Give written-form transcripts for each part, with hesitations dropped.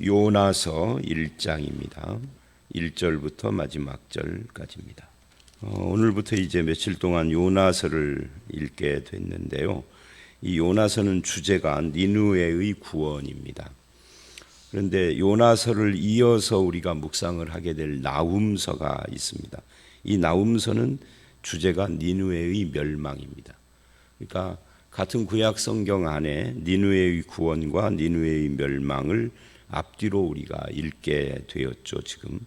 요나서 1장입니다. 1절부터 마지막 절까지입니다. 오늘부터 이제 며칠 동안 요나서를 읽게 됐는데요. 이 요나서는 주제가 니느웨의 구원입니다. 그런데 요나서를 이어서 우리가 묵상을 하게 될 나훔서가 있습니다. 이 나훔서는 주제가 니느웨의 멸망입니다. 그러니까 같은 구약 성경 안에 니느웨의 구원과 니느웨의 멸망을 앞뒤로 우리가 읽게 되었죠. 지금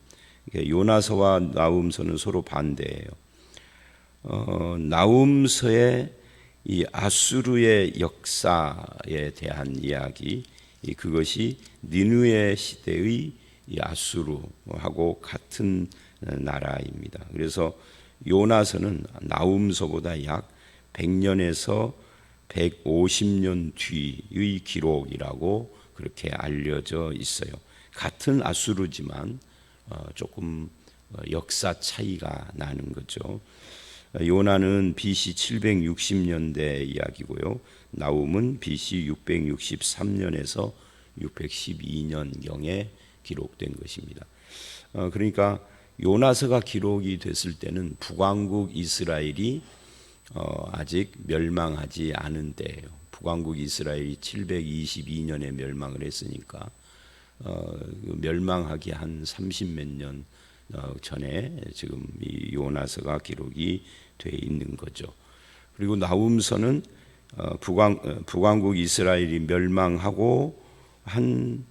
요나서와 나훔서는 서로 반대예요. 나훔서의 이 아수르의 역사에 대한 이야기, 그것이 니느웨 시대의 이 아수르하고 같은 나라입니다. 그래서 요나서는 나훔서보다 약 100년에서 150년 뒤의 기록이라고 그렇게 알려져 있어요. 같은 아수르지만 조금 역사 차이가 나는 거죠. 요나는 BC 760년대 이야기고요. 나훔은 BC 663년에서 612년경에 기록된 것입니다. 그러니까 요나서가 기록이 됐을 때는 북왕국 이스라엘이 아직 멸망하지 않은 때예요. 북왕국 이스라엘이 722년에 멸망을 했으니까 멸망하기 한 30몇 년 전에 지금 이 요나서가 기록이 돼 있는 거죠. 그리고 나훔서는 북왕국 이스라엘이 멸망하고 한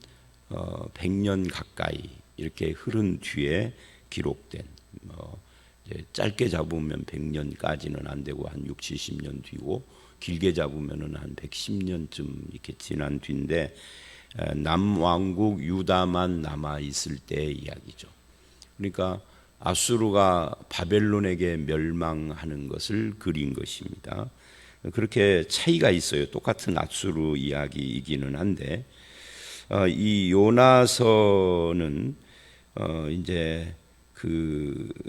100년 가까이 이렇게 흐른 뒤에 기록된, 이제 짧게 잡으면 100년까지는 안 되고 한 6, 70년 뒤고 길게 잡으면은 한 110년쯤 이렇게 지난 뒤인데 남왕국 유다만 남아 있을 때의 이야기죠. 그러니까 아수르가 바벨론에게 멸망하는 것을 그린 것입니다. 그렇게 차이가 있어요. 똑같은 아수르 이야기이기는 한데 이 요나서는 이제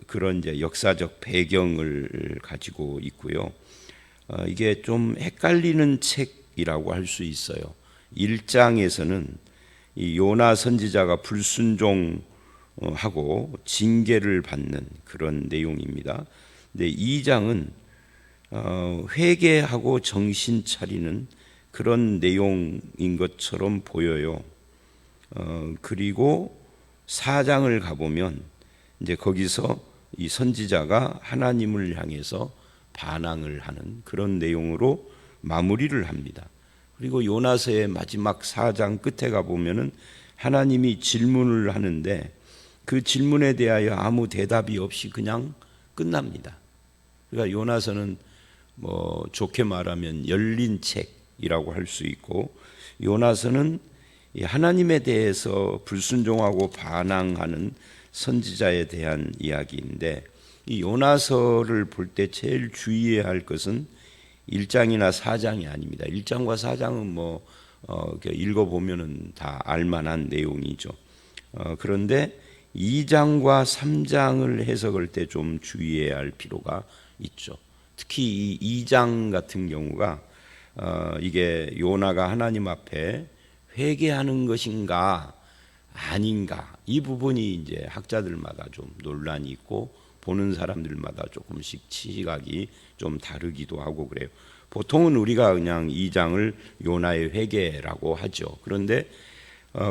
그런 이제 역사적 배경을 가지고 있고요. 이게 좀 헷갈리는 책이라고 할 수 있어요. 1장에서는 이 요나 선지자가 불순종하고 징계를 받는 그런 내용입니다. 근데 2장은 회개하고 정신 차리는 그런 내용인 것처럼 보여요. 그리고 4장을 가보면 이제 거기서 이 선지자가 하나님을 향해서 반항을 하는 그런 내용으로 마무리를 합니다. 그리고 요나서의 마지막 4장 끝에 가보면은 하나님이 질문을 하는데 그 질문에 대하여 아무 대답이 없이 그냥 끝납니다. 그러니까 요나서는 뭐 좋게 말하면 열린 책이라고 할 수 있고, 요나서는 하나님에 대해서 불순종하고 반항하는 선지자에 대한 이야기인데, 이 요나서를 볼 때 제일 주의해야 할 것은 1장이나 4장이 아닙니다. 1장과 4장은 뭐 읽어보면은 다 알만한 내용이죠. 그런데 2장과 3장을 해석할 때 좀 주의해야 할 필요가 있죠. 특히 이 2장 같은 경우가 이게 요나가 하나님 앞에 회개하는 것인가 아닌가, 이 부분이 이제 학자들마다 좀 논란이 있고 보는 사람들마다 조금씩 시각이 좀 다르기도 하고 그래요. 보통은 우리가 그냥 2장을 요나의 회개라고 하죠. 그런데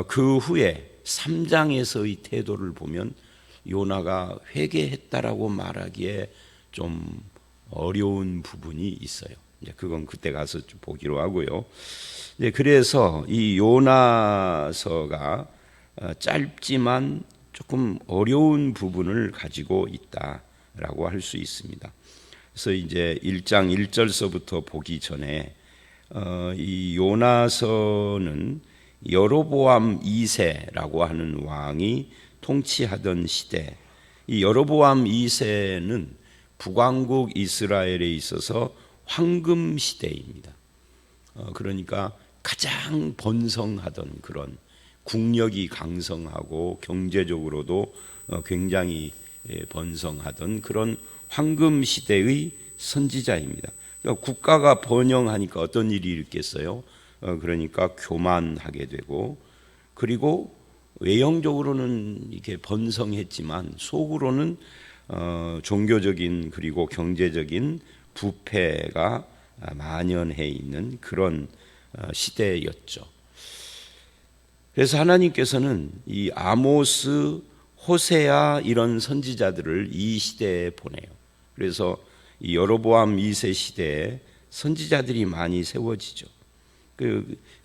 그 후에 3장에서의 태도를 보면 요나가 회개했다라고 말하기에 좀 어려운 부분이 있어요. 이제 그건 그때 가서 좀 보기로 하고요. 이제 그래서 이 요나서가 짧지만 조금 어려운 부분을 가지고 있다라고 할 수 있습니다. 그래서 이제 1장 1절서부터 보기 전에 이 요나서는 여로보암 2세라고 하는 왕이 통치하던 시대, 이 여로보암 2세는 북왕국 이스라엘에 있어서 황금 시대입니다. 그러니까 가장 번성하던 그런 국력이 강성하고 경제적으로도 굉장히 번성하던 그런 황금 시대의 선지자입니다. 그러니까 국가가 번영하니까 어떤 일이 있겠어요? 그러니까 교만하게 되고, 그리고 외형적으로는 이렇게 번성했지만 속으로는 종교적인 그리고 경제적인 부패가 만연해 있는 그런 시대였죠. 그래서 하나님께서는 이 아모스, 호세아 이런 선지자들을 이 시대에 보내요. 그래서 이 여로보암 2세 시대에 선지자들이 많이 세워지죠.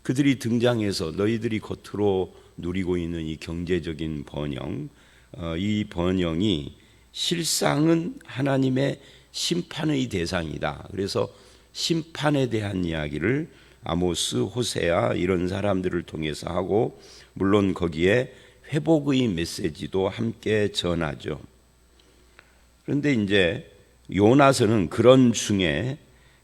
그들이 등장해서 너희들이 겉으로 누리고 있는 이 경제적인 번영, 이 번영이 실상은 하나님의 심판의 대상이다. 그래서 심판에 대한 이야기를 아모스, 호세아 이런 사람들을 통해서 하고, 물론 거기에 회복의 메시지도 함께 전하죠. 그런데 이제 요나서는 그런 중에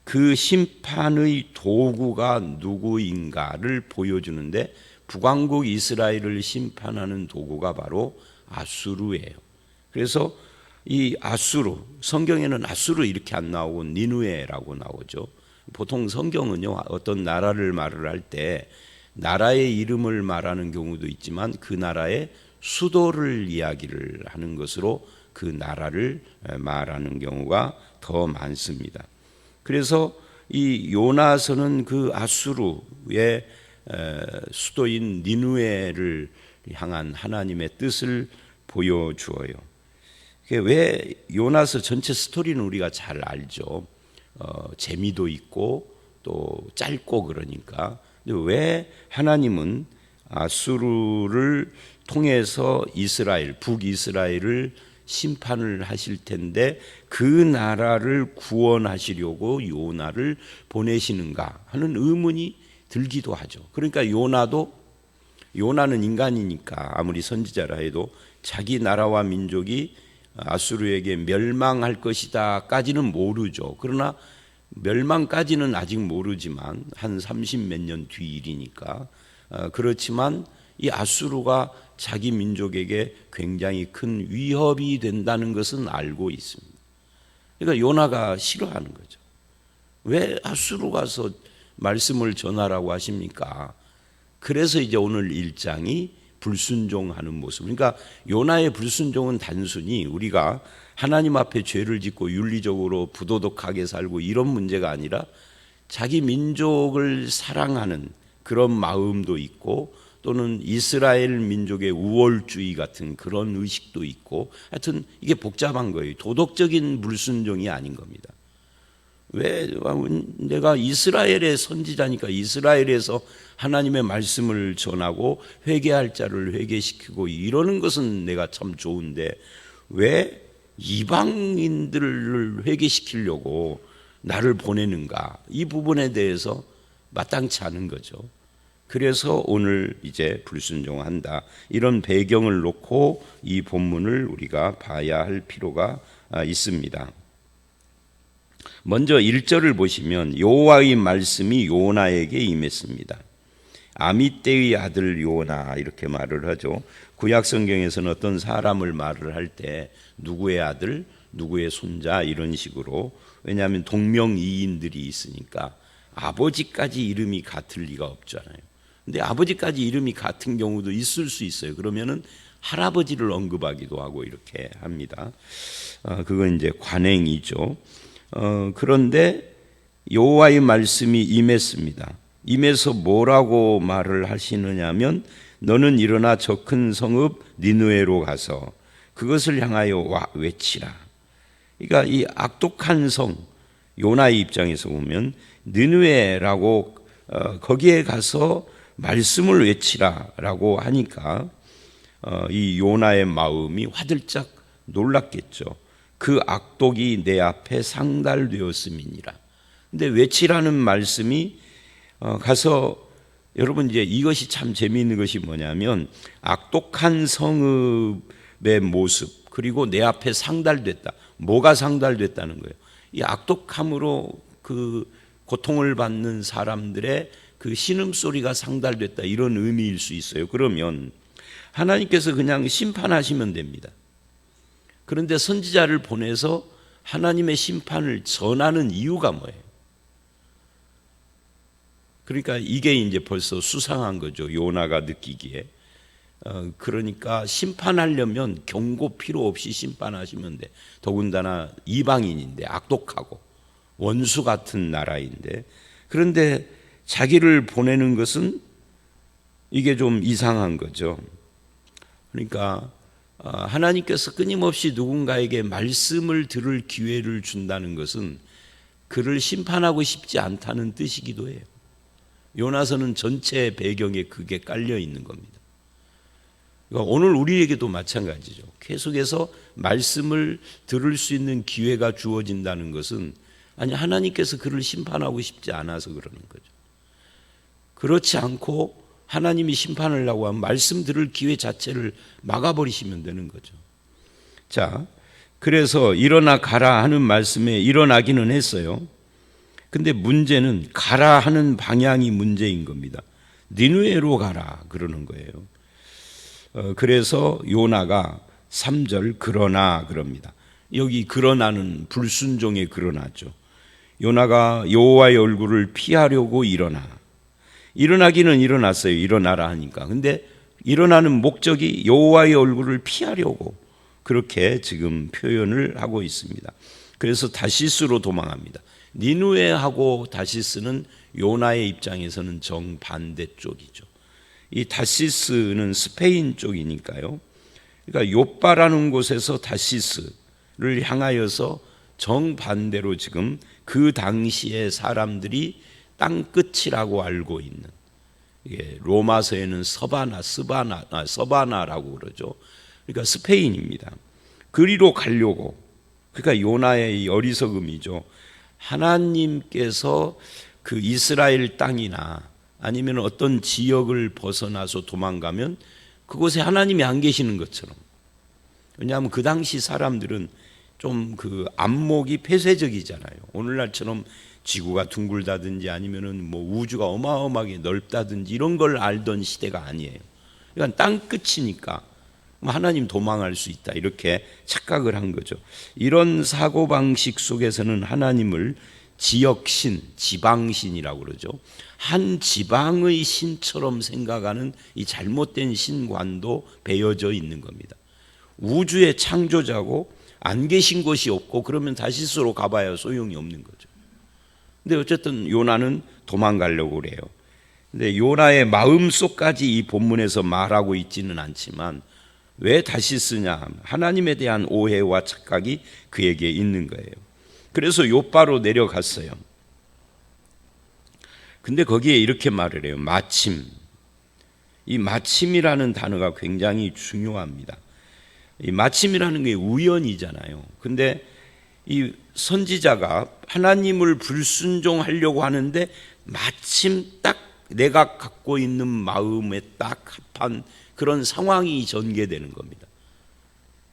그 심판의 도구가 누구인가를 보여주는데, 북왕국 이스라엘을 심판하는 도구가 바로 아수르예요. 그래서 이 아수르, 성경에는 아수르 이렇게 안 나오고 니느웨라고 나오죠. 보통 성경은요, 어떤 나라를 말을 할 때 나라의 이름을 말하는 경우도 있지만 그 나라의 수도를 이야기를 하는 것으로 그 나라를 말하는 경우가 더 많습니다. 그래서 이 요나서는 그 아수르의 수도인 니느웨를 향한 하나님의 뜻을 보여주어요. 왜 요나서 전체 스토리는 우리가 잘 알죠. 재미도 있고 또 짧고 그러니까. 왜 하나님은 아수르를 통해서 이스라엘, 북이스라엘을 심판을 하실 텐데 그 나라를 구원하시려고 요나를 보내시는가 하는 의문이 들기도 하죠. 그러니까 요나는 인간이니까 아무리 선지자라 해도 자기 나라와 민족이 아수르에게 멸망할 것이다까지는 모르죠. 그러나 멸망까지는 아직 모르지만 한 30몇 년 뒤 일이니까. 그렇지만 이 아수르가 자기 민족에게 굉장히 큰 위협이 된다는 것은 알고 있습니다. 그러니까 요나가 싫어하는 거죠. 왜 아수르 가서 말씀을 전하라고 하십니까? 그래서 이제 오늘 1장이 불순종하는 모습. 그러니까 요나의 불순종은 단순히 우리가 하나님 앞에 죄를 짓고 윤리적으로 부도덕하게 살고 이런 문제가 아니라 자기 민족을 사랑하는 그런 마음도 있고, 또는 이스라엘 민족의 우월주의 같은 그런 의식도 있고, 하여튼 이게 복잡한 거예요. 도덕적인 불순종이 아닌 겁니다. 왜 내가 이스라엘의 선지자니까 이스라엘에서 하나님의 말씀을 전하고 회개할 자를 회개시키고 이러는 것은 내가 참 좋은데 왜 이방인들을 회개시키려고 나를 보내는가? 이 부분에 대해서 마땅치 않은 거죠. 그래서 오늘 이제 불순종한다. 이런 배경을 놓고 이 본문을 우리가 봐야 할 필요가 있습니다. 먼저 1절을 보시면 여호와의 말씀이 요나에게 임했습니다. 아미떼의 아들 요나 이렇게 말을 하죠. 구약 성경에서는 어떤 사람을 말을 할 때 누구의 아들, 누구의 손자 이런 식으로, 왜냐하면 동명이인들이 있으니까 아버지까지 이름이 같을 리가 없잖아요. 근데 아버지까지 이름이 같은 경우도 있을 수 있어요. 그러면은 할아버지를 언급하기도 하고 이렇게 합니다. 그건 이제 관행이죠. 그런데 여호와의 말씀이 임했습니다. 임해서 뭐라고 말을 하시느냐면, 너는 일어나 저 큰 성읍 니느웨로 가서 그것을 향하여 외치라. 그러니까 이 악독한 성, 요나의 입장에서 보면 니느웨라고 거기에 가서 말씀을 외치라라고 하니까 이 요나의 마음이 화들짝 놀랐겠죠. 그 악독이 내 앞에 상달되었음이니라. 근데 외치라는 말씀이 가서, 여러분 이제 이것이 참 재미있는 것이 뭐냐면, 악독한 성읍의 모습, 그리고 내 앞에 상달됐다. 뭐가 상달됐다는 거예요? 이 악독함으로 그 고통을 받는 사람들의 그 신음소리가 상달됐다, 이런 의미일 수 있어요. 그러면 하나님께서 그냥 심판하시면 됩니다. 그런데 선지자를 보내서 하나님의 심판을 전하는 이유가 뭐예요? 그러니까 이게 이제 벌써 수상한 거죠. 요나가 느끼기에. 그러니까 심판하려면 경고 필요 없이 심판하시면 돼. 더군다나 이방인인데 악독하고 원수 같은 나라인데, 그런데 자기를 보내는 것은 이게 좀 이상한 거죠. 그러니까 하나님께서 끊임없이 누군가에게 말씀을 들을 기회를 준다는 것은 그를 심판하고 싶지 않다는 뜻이기도 해요. 요나서는 전체 배경에 그게 깔려 있는 겁니다. 그러니까 오늘 우리에게도 마찬가지죠. 계속해서 말씀을 들을 수 있는 기회가 주어진다는 것은 하나님께서 그를 심판하고 싶지 않아서 그러는 거죠. 그렇지 않고 하나님이 심판을 하고 하면 말씀 들을 기회 자체를 막아버리시면 되는 거죠. 자, 그래서 일어나 가라 하는 말씀에 일어나기는 했어요. 근데 문제는 가라 하는 방향이 문제인 겁니다. 니느웨로 가라 그러는 거예요. 그래서 요나가 3절 그러나 그럽니다. 여기 그러나는 불순종의 그러나죠. 요나가 여호와의 얼굴을 피하려고 일어나기는 일어났어요. 일어나라 하니까. 근데 일어나는 목적이 여호와의 얼굴을 피하려고 그렇게 지금 표현을 하고 있습니다. 그래서 다시스로 도망합니다. 니느웨하고 다시스는 요나의 입장에서는 정반대 쪽이죠. 이 다시스는 스페인 쪽이니까요. 그러니까 요빠라는 곳에서 다시스를 향하여서 정반대로 지금 그 당시에 사람들이 땅끝이라고 알고 있는, 로마서에는 서바나라고 그러죠. 그러니까 스페인입니다. 그리로 가려고. 그러니까 요나의 어리석음이죠. 하나님께서 그 이스라엘 땅이나 아니면 어떤 지역을 벗어나서 도망가면 그곳에 하나님이 안 계시는 것처럼. 왜냐하면 그 당시 사람들은 좀 그 안목이 폐쇄적이잖아요. 오늘날처럼 지구가 둥글다든지 아니면은 뭐 우주가 어마어마하게 넓다든지 이런 걸 알던 시대가 아니에요. 그러니까 땅 끝이니까 하나님 도망할 수 있다 이렇게 착각을 한 거죠. 이런 사고방식 속에서는 하나님을 지역신, 지방신이라고 그러죠. 한 지방의 신처럼 생각하는 이 잘못된 신관도 배어져 있는 겁니다. 우주의 창조자고 안 계신 곳이 없고 그러면 다시스로 가봐야 소용이 없는 거죠. 근데 어쨌든 요나는 도망가려고 그래요. 근데 요나의 마음속까지 이 본문에서 말하고 있지는 않지만 왜 다시스냐? 하나님에 대한 오해와 착각이 그에게 있는 거예요. 그래서 요바로 내려갔어요. 근데 거기에 이렇게 말을 해요. 마침. 이 마침이라는 단어가 굉장히 중요합니다. 이 마침이라는 게 우연이잖아요. 근데 이 선지자가 하나님을 불순종하려고 하는데 마침 딱 내가 갖고 있는 마음에 딱 합한 그런 상황이 전개되는 겁니다.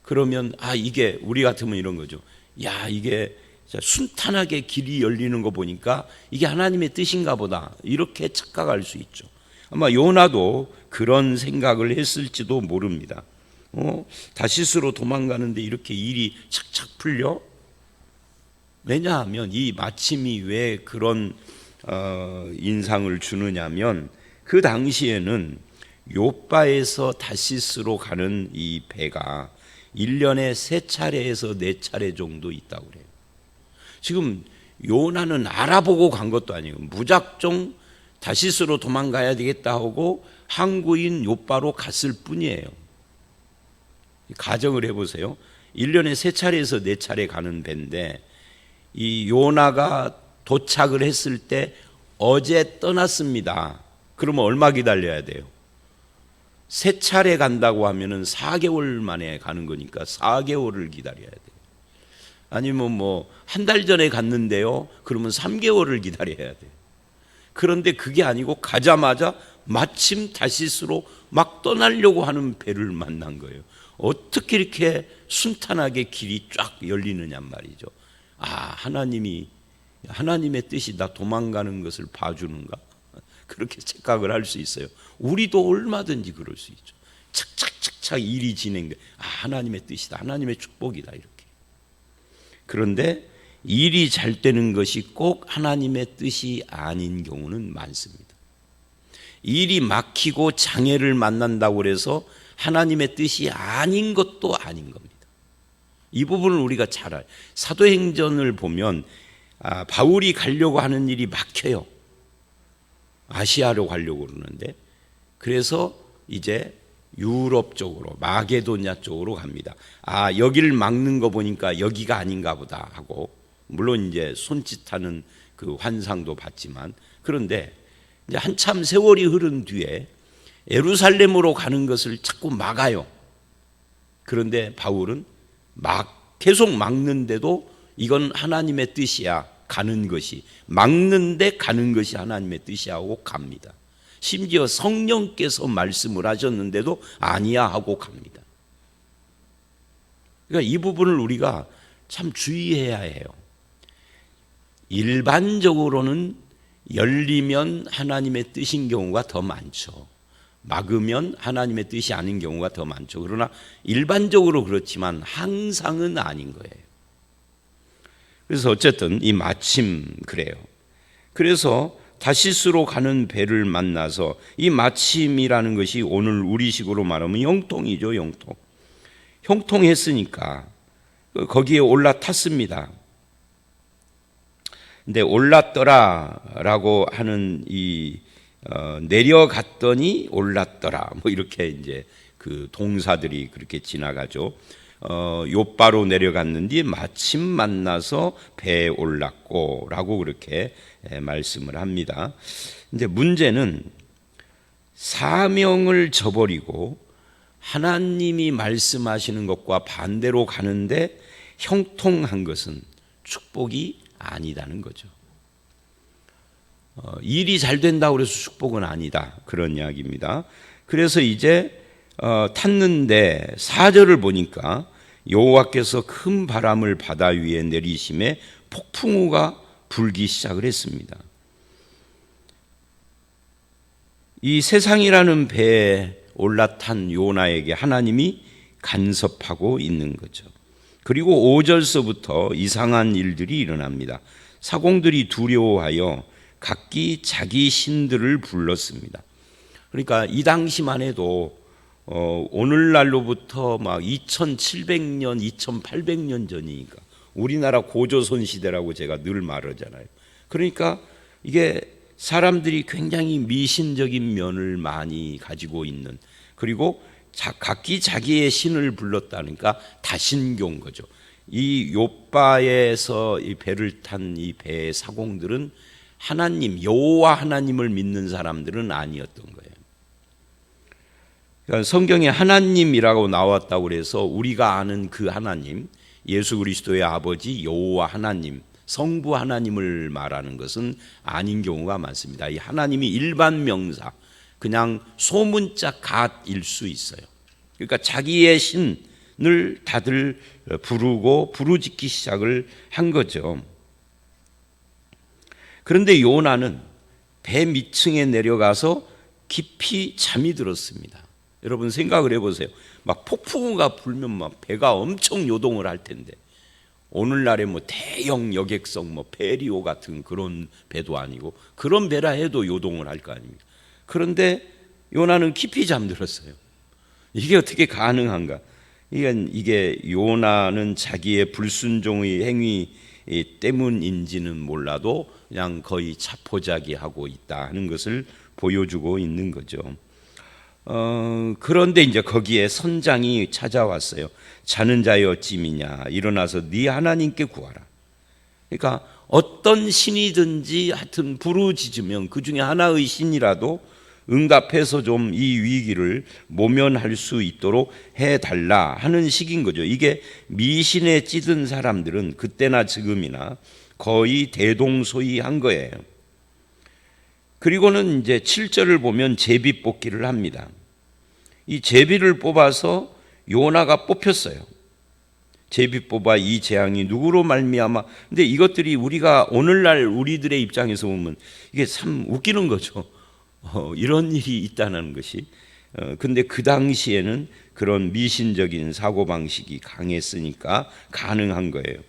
그러면 이게 우리 같으면 이런 거죠. 이게 순탄하게 길이 열리는 거 보니까 이게 하나님의 뜻인가 보다 이렇게 착각할 수 있죠. 아마 요나도 그런 생각을 했을지도 모릅니다. 다시스로 도망가는데 이렇게 일이 착착 풀려? 왜냐하면 이 마침이 왜 그런 인상을 주느냐면 그 당시에는 요바에서 다시스로 가는 이 배가 1년에 3차례에서 4차례 정도 있다고 그래요. 지금 요나는 알아보고 간 것도 아니에요. 무작정 다시스로 도망가야 되겠다 하고 항구인 요바로 갔을 뿐이에요. 가정을 해보세요. 1년에 3차례에서 4차례 가는 배인데 이 요나가 도착을 했을 때 어제 떠났습니다. 그러면 얼마 기다려야 돼요? 3차례 간다고 하면은 4개월 만에 가는 거니까 4개월을 기다려야 돼요. 아니면 뭐 한 달 전에 갔는데요. 그러면 3개월을 기다려야 돼요. 그런데 그게 아니고 가자마자 마침 다시스로 막 떠나려고 하는 배를 만난 거예요. 어떻게 이렇게 순탄하게 길이 쫙 열리느냐 말이죠. 하나님의 뜻이 나 도망가는 것을 봐주는가? 그렇게 착각을 할 수 있어요. 우리도 얼마든지 그럴 수 있죠. 착착착착 일이 진행돼. 하나님의 뜻이다. 하나님의 축복이다. 이렇게. 그런데 일이 잘 되는 것이 꼭 하나님의 뜻이 아닌 경우는 많습니다. 일이 막히고 장애를 만난다고 해서 하나님의 뜻이 아닌 것도 아닌 겁니다. 이 부분을 우리가 잘 알아요. 사도행전을 보면 바울이 가려고 하는 일이 막혀요. 아시아로 가려고 그러는데, 그래서 이제 유럽 쪽으로, 마게도냐 쪽으로 갑니다. 여기를 막는 거 보니까 여기가 아닌가 보다 하고, 물론 이제 손짓하는 그 환상도 봤지만, 그런데 이제 한참 세월이 흐른 뒤에 예루살렘으로 가는 것을 자꾸 막아요. 그런데 바울은 계속 막는데도 이건 하나님의 뜻이야, 가는 것이. 막는데 가는 것이 하나님의 뜻이야 하고 갑니다. 심지어 성령께서 말씀을 하셨는데도 아니야 하고 갑니다. 그러니까 이 부분을 우리가 참 주의해야 해요. 일반적으로는 열리면 하나님의 뜻인 경우가 더 많죠. 막으면 하나님의 뜻이 아닌 경우가 더 많죠. 그러나 일반적으로 그렇지만 항상은 아닌 거예요. 그래서 어쨌든 이 마침 그래요. 그래서 다시스로 가는 배를 만나서, 이 마침이라는 것이 오늘 우리식으로 말하면 형통이죠. 형통. 형통했으니까 거기에 올라탔습니다. 근데 올랐더라라고 하는 내려갔더니 올랐더라, 뭐 이렇게 이제 그 동사들이 그렇게 지나가죠. 요바로 내려갔는데 마침 만나서 배에 올랐고라고 그렇게 말씀을 합니다. 근데 문제는 사명을 저버리고 하나님이 말씀하시는 것과 반대로 가는데 형통한 것은 축복이 아니다는 거죠. 일이 잘 된다고 해서 축복은 아니다, 그런 이야기입니다. 그래서 이제 탔는데 4절을 보니까 여호와께서 큰 바람을 바다 위에 내리심에 폭풍우가 불기 시작을 했습니다. 이 세상이라는 배에 올라탄 요나에게 하나님이 간섭하고 있는 거죠. 그리고 5절서부터 이상한 일들이 일어납니다. 사공들이 두려워하여 각기 자기 신들을 불렀습니다. 그러니까 이 당시만 해도 오늘날로부터 막 2700년, 2800년 전이니까 우리나라 고조선 시대라고 제가 늘 말하잖아요. 그러니까 이게 사람들이 굉장히 미신적인 면을 많이 가지고 있는, 그리고 각기 자기의 신을 불렀다니까 다신교인 거죠. 이 요바에서 이 배를 탄 이 배의 사공들은 하나님, 여호와 하나님을 믿는 사람들은 아니었던 거예요. 그러니까 성경에 하나님이라고 나왔다고 그래서 우리가 아는 그 하나님, 예수 그리스도의 아버지 여호와 하나님, 성부 하나님을 말하는 것은 아닌 경우가 많습니다. 이 하나님이 일반 명사, 그냥 소문자 갓일 수 있어요. 그러니까 자기의 신을 다들 부르고 부르짖기 시작을 한 거죠. 그런데 요나는 배 밑층에 내려가서 깊이 잠이 들었습니다. 여러분 생각을 해보세요. 막 폭풍우가 불면 막 배가 엄청 요동을 할 텐데, 오늘날에 뭐 대형 여객선 뭐 페리오 같은 그런 배도 아니고 그런 배라 해도 요동을 할 거 아닙니까? 그런데 요나는 깊이 잠들었어요. 이게 어떻게 가능한가? 이게 요나는 자기의 불순종의 행위 때문인지는 몰라도 그냥 거의 자포자기하고 있다 하는 것을 보여주고 있는 거죠. 그런데 이제 거기에 선장이 찾아왔어요. 자는 자여 어찌미냐, 일어나서 네 하나님께 구하라. 그러니까 어떤 신이든지 하여튼 부르짖으면 그 중에 하나의 신이라도 응답해서 좀 이 위기를 모면할 수 있도록 해달라 하는 식인 거죠. 이게 미신에 찌든 사람들은 그때나 지금이나 거의 대동소이한 거예요. 그리고는 이제 7절을 보면 제비 뽑기를 합니다. 이 제비를 뽑아서 요나가 뽑혔어요. 제비 뽑아 이 재앙이 누구로 말미암아. 근데 이것들이 우리가 오늘날 우리들의 입장에서 보면 이게 참 웃기는 거죠. 이런 일이 있다는 것이. 근데 그 당시에는 그런 미신적인 사고방식이 강했으니까 가능한 거예요.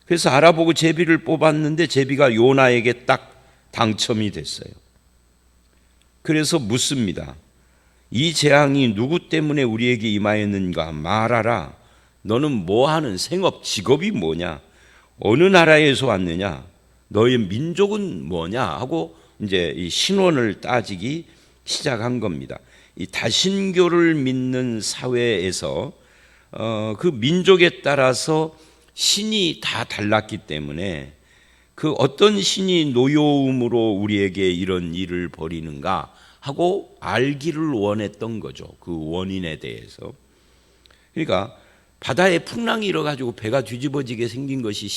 그래서 알아보고 제비를 뽑았는데 제비가 요나에게 딱 당첨이 됐어요. 그래서 묻습니다. 이 재앙이 누구 때문에 우리에게 임하였는가 말하라. 너는 뭐하는 생업, 직업이 뭐냐? 어느 나라에서 왔느냐? 너의 민족은 뭐냐? 하고 이제 이 신원을 따지기 시작한 겁니다. 이 다신교를 믿는 사회에서 그 민족에 따라서 신이 다 달랐기 때문에 그 어떤 신이 노여움으로 우리에게 이런 일을 벌이는가 하고 알기를 원했던 거죠. 그 원인에 대해서. 그러니까 바다에 풍랑이 일어가지고 배가 뒤집어지게 생긴 것이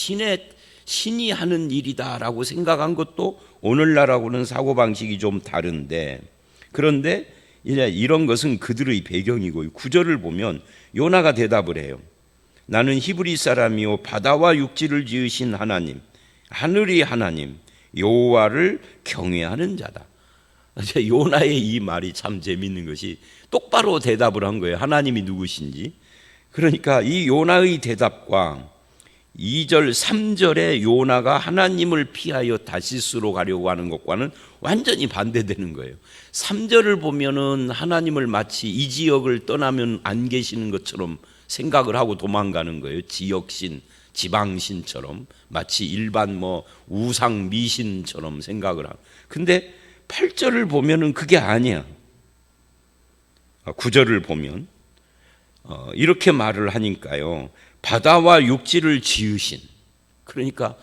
신이 하는 일이다라고 생각한 것도 오늘날하고는 사고방식이 좀 다른데, 그런데 이제 이런 것은 그들의 배경이고, 구절을 보면 요나가 대답을 해요. 나는 히브리 사람이요 바다와 육지를 지으신 하나님, 하늘의 하나님 여호와를 경외하는 자다. 요나의 이 말이 참 재밌는 것이 똑바로 대답을 한 거예요. 하나님이 누구신지. 그러니까 이 요나의 대답과 2절, 3절에 요나가 하나님을 피하여 다시스로 가려고 하는 것과는 완전히 반대되는 거예요. 3절을 보면은 하나님을 마치 이 지역을 떠나면 안 계시는 것처럼 생각을 하고 도망가는 거예요. 지역신, 지방신처럼 마치 일반 우상 미신처럼 생각을 하고. 근데 8절을 보면은 그게 아니야. 9절을 보면 이렇게 말을 하니까요. 바다와 육지를 지으신, 그러니까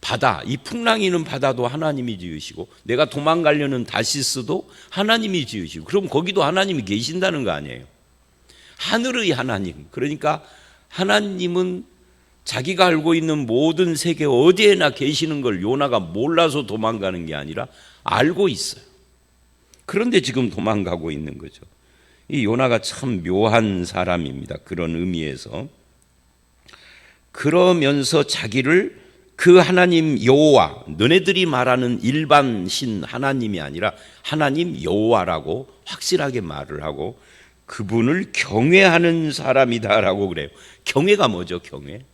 바다, 이 풍랑이는 바다도 하나님이 지으시고 내가 도망가려는 다시스도 하나님이 지으시고, 그럼 거기도 하나님이 계신다는 거 아니에요. 하늘의 하나님, 그러니까 하나님은 자기가 알고 있는 모든 세계 어디에나 계시는 걸 요나가 몰라서 도망가는 게 아니라 알고 있어요. 그런데 지금 도망가고 있는 거죠. 이 요나가 참 묘한 사람입니다. 그런 의미에서. 그러면서 자기를 그 하나님 여호와, 너네들이 말하는 일반 신 하나님이 아니라 하나님 여호와라고 확실하게 말을 하고 그분을 경외하는 사람이다라고 그래요. 경외가 뭐죠? 경외?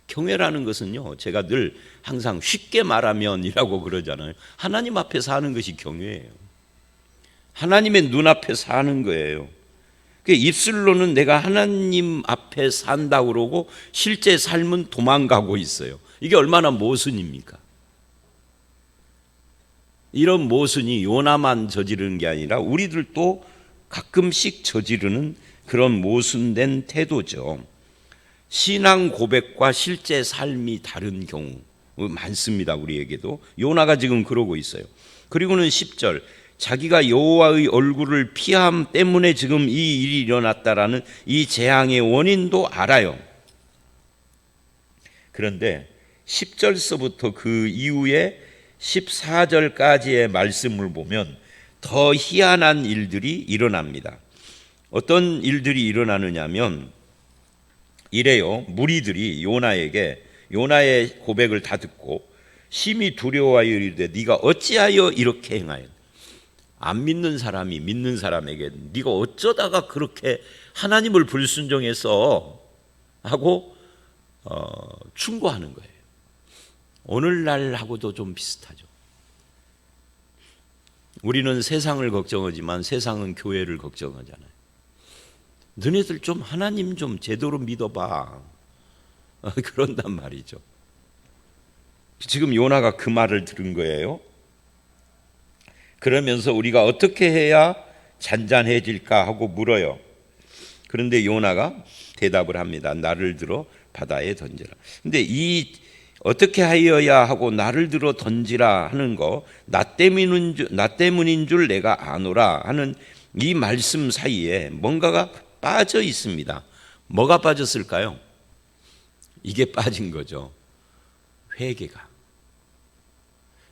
경외라는 것은요, 제가 늘 항상 쉽게 말하면이라고 그러잖아요. 하나님 앞에 사는 것이 경외예요. 하나님의 눈앞에 사는 거예요. 입술로는 내가 하나님 앞에 산다고 그러고 실제 삶은 도망가고 있어요. 이게 얼마나 모순입니까? 이런 모순이 요나만 저지르는 게 아니라 우리들도 가끔씩 저지르는 그런 모순된 태도죠. 신앙 고백과 실제 삶이 다른 경우 많습니다. 우리에게도. 요나가 지금 그러고 있어요. 그리고는 10절, 자기가 여호와의 얼굴을 피함 때문에 지금 이 일이 일어났다라는 이 재앙의 원인도 알아요. 그런데 10절서부터 그 이후에 14절까지의 말씀을 보면 더 희한한 일들이 일어납니다. 어떤 일들이 일어나느냐면 이래요. 무리들이 요나에게, 요나의 고백을 다 듣고 심히 두려워하여 이르되 네가 어찌하여 이렇게 행하였? 안 믿는 사람이 믿는 사람에게 네가 어쩌다가 그렇게 하나님을 불순종해서 하고 충고하는 거예요. 오늘날하고도 좀 비슷하죠. 우리는 세상을 걱정하지만 세상은 교회를 걱정하잖아요. 너네들 좀 하나님 좀 제대로 믿어봐. 그런단 말이죠. 지금 요나가 그 말을 들은 거예요. 그러면서 우리가 어떻게 해야 잔잔해질까 하고 물어요. 그런데 요나가 대답을 합니다. 나를 들어 바다에 던지라. 근데 이 어떻게 하여야 하고 나를 들어 던지라 하는 거, 나 때문인 줄 내가 아노라 하는 이 말씀 사이에 뭔가가 빠져 있습니다. 뭐가 빠졌을까요? 이게 빠진 거죠. 회개가.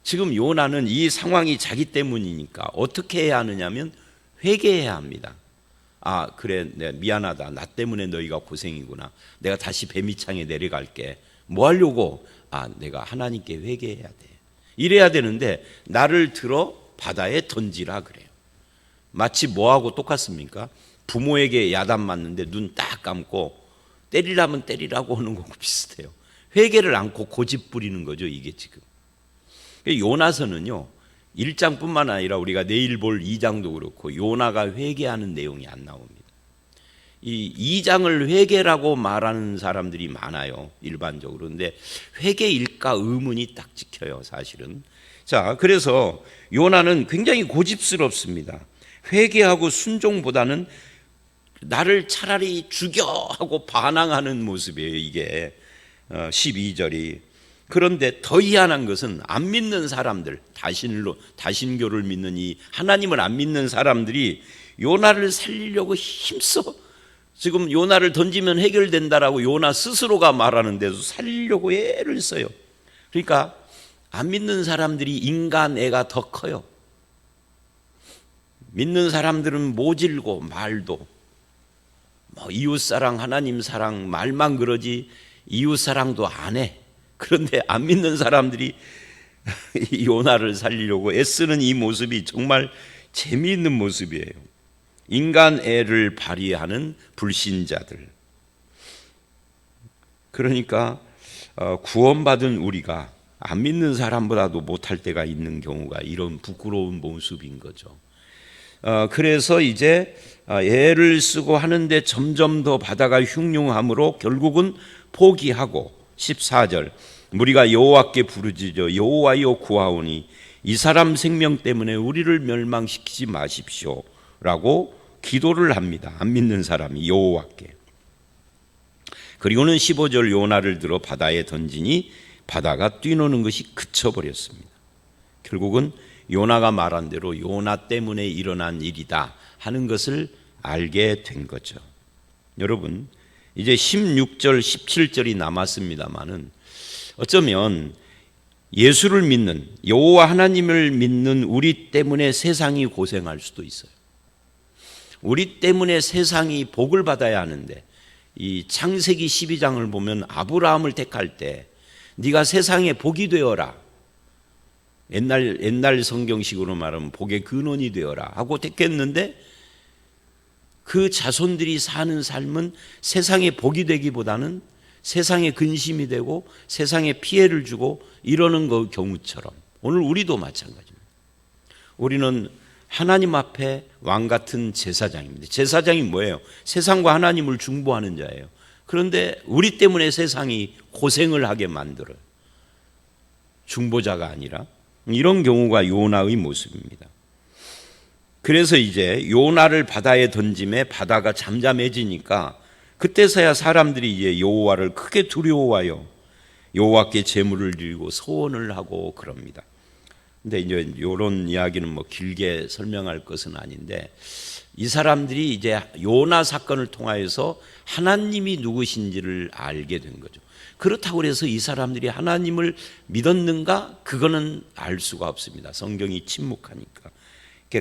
지금 요나는 이 상황이 자기 때문이니까 어떻게 해야 하느냐면 회개해야 합니다. 아, 그래, 미안하다. 나 때문에 너희가 고생이구나. 내가 다시 뱀이창에 내려갈게. 뭐 하려고? 아, 내가 하나님께 회개해야 돼. 이래야 되는데 나를 들어 바다에 던지라 그래요. 마치 뭐하고 똑같습니까? 부모에게 야단 맞는데 눈 딱 감고 때리라면 때리라고 하는 거고 비슷해요. 회개를 않고 고집 부리는 거죠, 이게 지금. 요나서는요, 1장뿐만 아니라 우리가 내일 볼 2장도 그렇고 요나가 회개하는 내용이 안 나옵니다. 이 2장을 회개라고 말하는 사람들이 많아요, 일반적으로. 근데 회개일까 의문이 딱 찍혀요, 사실은. 자, 그래서 요나는 굉장히 고집스럽습니다. 회개하고 순종보다는 나를 차라리 죽여 하고 반항하는 모습이에요, 이게 12절이. 그런데 더 희한한 것은 안 믿는 사람들, 다신교를 믿는 이 하나님을 안 믿는 사람들이 요나를 살리려고 힘써 지금 요나를 던지면 해결된다라고 요나 스스로가 말하는데도 살리려고 애를 써요. 그러니까 안 믿는 사람들이 인간 애가 더 커요. 믿는 사람들은 모질고 말도 이웃사랑, 하나님 사랑 말만 그러지 이웃사랑도 안 해. 그런데 안 믿는 사람들이 요나를 살리려고 애쓰는 이 모습이 정말 재미있는 모습이에요. 인간 애를 발휘하는 불신자들. 그러니까 구원받은 우리가 안 믿는 사람보다도 못할 때가 있는 경우가 이런 부끄러운 모습인 거죠. 그래서 이제 애를 쓰고 하는데 점점 더 바다가 흉흉함으로 결국은 포기하고 14절 우리가 여호와께 부르짖어 여호와여 구하오니 이 사람 생명 때문에 우리를 멸망시키지 마십시오 라고 기도를 합니다. 안 믿는 사람이 여호와께. 그리고는 15절 요나를 들어 바다에 던지니 바다가 뛰노는 것이 그쳐버렸습니다. 결국은 요나가 말한 대로 요나 때문에 일어난 일이다 하는 것을 알게 된 거죠. 여러분, 이제 16절 17절이 남았습니다마는 어쩌면 예수를 믿는 여호와 하나님을 믿는 우리 때문에 세상이 고생할 수도 있어요. 우리 때문에 세상이 복을 받아야 하는데 이 창세기 12장을 보면 아브라함을 택할 때 네가 세상에 복이 되어라, 옛날 성경식으로 말하면 복의 근원이 되어라 하고 택했는데 그 자손들이 사는 삶은 세상에 복이 되기보다는 세상에 근심이 되고 세상에 피해를 주고 이러는 경우처럼 오늘 우리도 마찬가지입니다. 우리는 하나님 앞에 왕 같은 제사장입니다. 제사장이 뭐예요? 세상과 하나님을 중보하는 자예요. 그런데 우리 때문에 세상이 고생을 하게 만들어요. 중보자가 아니라. 이런 경우가 요나의 모습입니다. 그래서 이제 요나를 바다에 던짐에 바다가 잠잠해지니까 그때서야 사람들이 이제 여호와를 크게 두려워하여 여호와께 제물을 드리고 소원을 하고 그럽니다. 근데 이제 이런 이야기는 뭐 길게 설명할 것은 아닌데 이 사람들이 이제 요나 사건을 통하여서 하나님이 누구신지를 알게 된 거죠. 그렇다고 해서 이 사람들이 하나님을 믿었는가? 그거는 알 수가 없습니다. 성경이 침묵하니까.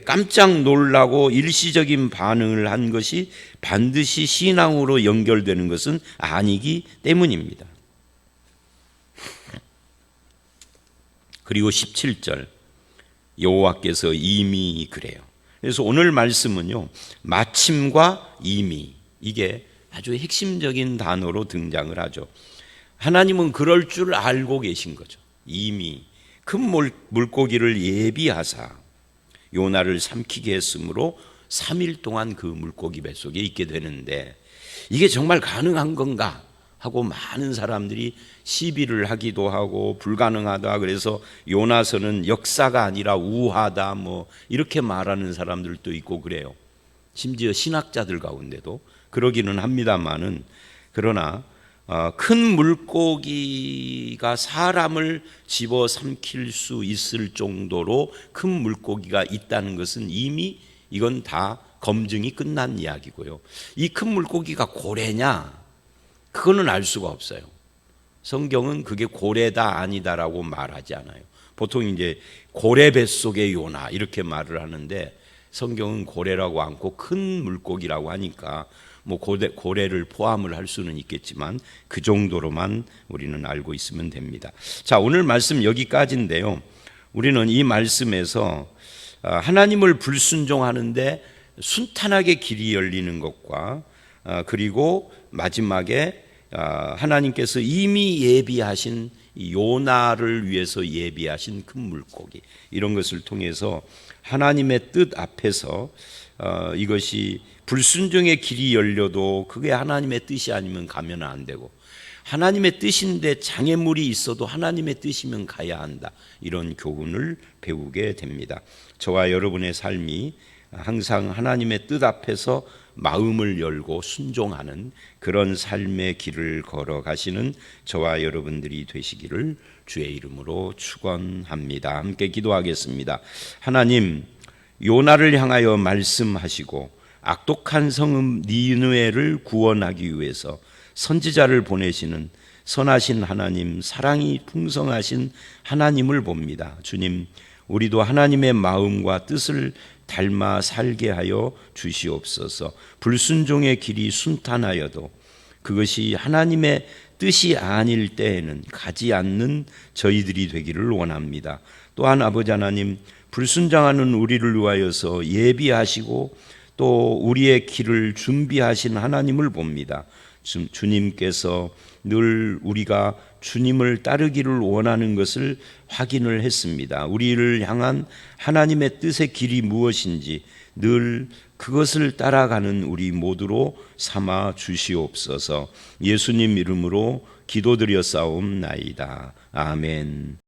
깜짝 놀라고 일시적인 반응을 한 것이 반드시 신앙으로 연결되는 것은 아니기 때문입니다. 그리고 17절 여호와께서 이미 그래요. 그래서 오늘 말씀은요, 마침과 이미, 이게 아주 핵심적인 단어로 등장을 하죠. 하나님은 그럴 줄 알고 계신 거죠. 이미 큰 물고기를 예비하사 요나를 삼키게 했으므로 3일 동안 그 물고기 뱃속에 있게 되는데 이게 정말 가능한 건가 하고 많은 사람들이 시비를 하기도 하고 불가능하다, 그래서 요나서는 역사가 아니라 우화다 뭐 이렇게 말하는 사람들도 있고 그래요. 심지어 신학자들 가운데도 그러기는 합니다만은, 그러나 큰 물고기가 사람을 집어삼킬 수 있을 정도로 큰 물고기가 있다는 것은 이미 이건 다 검증이 끝난 이야기고요. 이 큰 물고기가 고래냐? 그거는 알 수가 없어요. 성경은 그게 고래다 아니다라고 말하지 않아요. 보통 이제 고래 뱃속의 요나 이렇게 말을 하는데 성경은 고래라고 않고 큰 물고기라고 하니까 뭐 고래를 포함을 할 수는 있겠지만 그 정도로만 우리는 알고 있으면 됩니다. 자, 오늘 말씀 여기까지인데요. 우리는 이 말씀에서 하나님을 불순종하는데 순탄하게 길이 열리는 것과 그리고 마지막에 하나님께서 이미 예비하신 이 요나를 위해서 예비하신 큰 물고기, 이런 것을 통해서 하나님의 뜻 앞에서 이것이 불순종의 길이 열려도 그게 하나님의 뜻이 아니면 가면 안 되고, 하나님의 뜻인데 장애물이 있어도 하나님의 뜻이면 가야 한다, 이런 교훈을 배우게 됩니다. 저와 여러분의 삶이 항상 하나님의 뜻 앞에서 마음을 열고 순종하는 그런 삶의 길을 걸어가시는 저와 여러분들이 되시기를 주의 이름으로 축원합니다. 함께 기도하겠습니다. 하나님, 요나를 향하여 말씀하시고 악독한 성읍 니느웨를 구원하기 위해서 선지자를 보내시는 선하신 하나님, 사랑이 풍성하신 하나님을 봅니다. 주님, 우리도 하나님의 마음과 뜻을 닮아 살게 하여 주시옵소서. 불순종의 길이 순탄하여도 그것이 하나님의 뜻이 아닐 때에는 가지 않는 저희들이 되기를 원합니다. 또한 아버지 하나님, 불순종하는 우리를 위하여서 예비하시고 또 우리의 길을 준비하신 하나님을 봅니다. 주님께서 늘 우리가 주님을 따르기를 원하는 것을 확인을 했습니다. 우리를 향한 하나님의 뜻의 길이 무엇인지 늘 그것을 따라가는 우리 모두로 삼아 주시옵소서. 예수님 이름으로 기도드렸사옵나이다. 아멘.